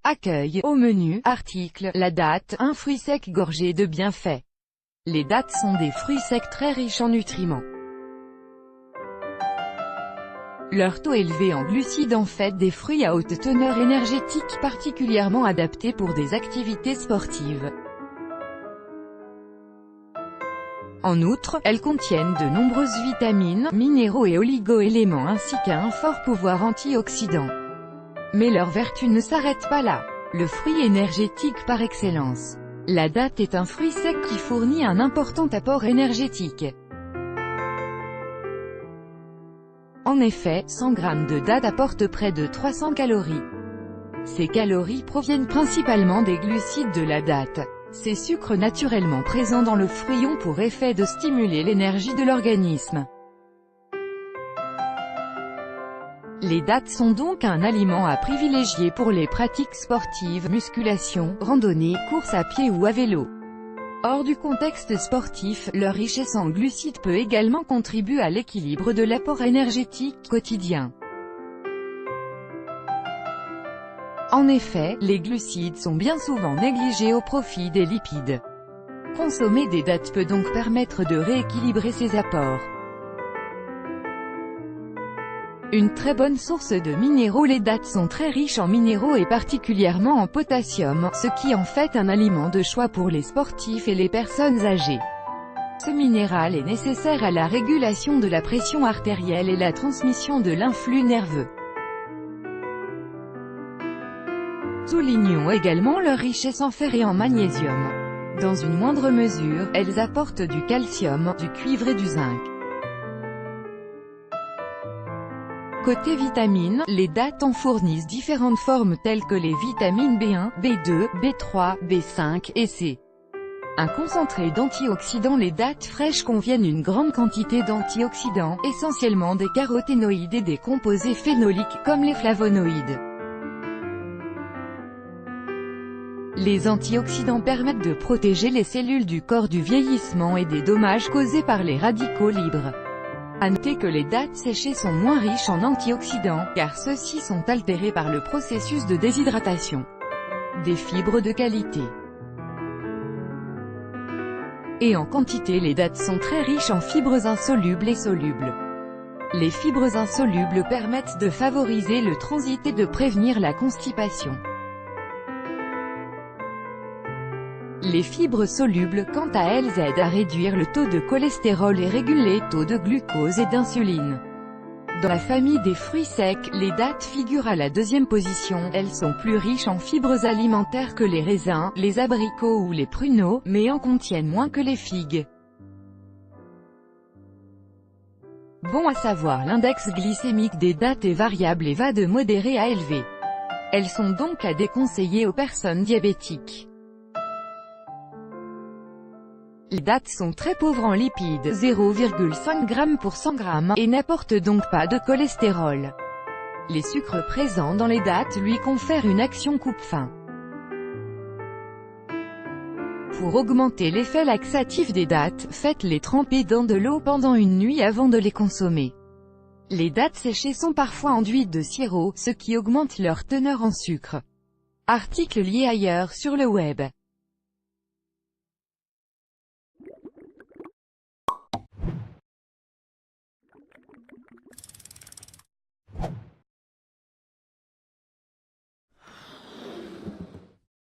Accueil, au menu, article, la date, un fruit sec gorgé de bienfaits. Les dattes sont des fruits secs très riches en nutriments. Leur taux élevé en glucides en fait des fruits à haute teneur énergétique particulièrement adaptés pour des activités sportives. En outre, elles contiennent de nombreuses vitamines, minéraux et oligo-éléments ainsi qu'un fort pouvoir antioxydant. Mais leur vertu ne s'arrête pas là. Le fruit énergétique par excellence. La date est un fruit sec qui fournit un important apport énergétique. En effet, 100 g de date apportent près de 300 calories. Ces calories proviennent principalement des glucides de la date. Ces sucres naturellement présents dans le fruit ont pour effet de stimuler l'énergie de l'organisme. Les dattes sont donc un aliment à privilégier pour les pratiques sportives, musculation, randonnée, course à pied ou à vélo. Hors du contexte sportif, leur richesse en glucides peut également contribuer à l'équilibre de l'apport énergétique quotidien. En effet, les glucides sont bien souvent négligés au profit des lipides. Consommer des dattes peut donc permettre de rééquilibrer ces apports. Une très bonne source de minéraux. Les dattes sont très riches en minéraux et particulièrement en potassium, ce qui en fait un aliment de choix pour les sportifs et les personnes âgées. Ce minéral est nécessaire à la régulation de la pression artérielle et la transmission de l'influx nerveux. Soulignons également leur richesse en fer et en magnésium. Dans une moindre mesure, elles apportent du calcium, du cuivre et du zinc. Côté vitamines, les dattes en fournissent différentes formes telles que les vitamines B1, B2, B3, B5 et C. Un concentré d'antioxydants. Les dattes fraîches contiennent une grande quantité d'antioxydants, essentiellement des caroténoïdes et des composés phénoliques, comme les flavonoïdes. Les antioxydants permettent de protéger les cellules du corps du vieillissement et des dommages causés par les radicaux libres. À noter que les dattes séchées sont moins riches en antioxydants, car ceux-ci sont altérés par le processus de déshydratation. Des fibres de qualité. Et en quantité. Les dattes sont très riches en fibres insolubles et solubles. Les fibres insolubles permettent de favoriser le transit et de prévenir la constipation. Les fibres solubles, quant à elles, aident à réduire le taux de cholestérol et régulent les taux de glucose et d'insuline. Dans la famille des fruits secs, les dattes figurent à la deuxième position. Elles sont plus riches en fibres alimentaires que les raisins, les abricots ou les pruneaux, mais en contiennent moins que les figues. Bon à savoir, l'index glycémique des dattes est variable et va de modéré à élevé. Elles sont donc à déconseiller aux personnes diabétiques. Les dattes sont très pauvres en lipides, 0,5 g pour 100 g, et n'apportent donc pas de cholestérol. Les sucres présents dans les dattes lui confèrent une action coupe-faim. Pour augmenter l'effet laxatif des dattes, faites-les tremper dans de l'eau pendant une nuit avant de les consommer. Les dattes séchées sont parfois enduites de sirop, ce qui augmente leur teneur en sucre. Article lié ailleurs sur le web.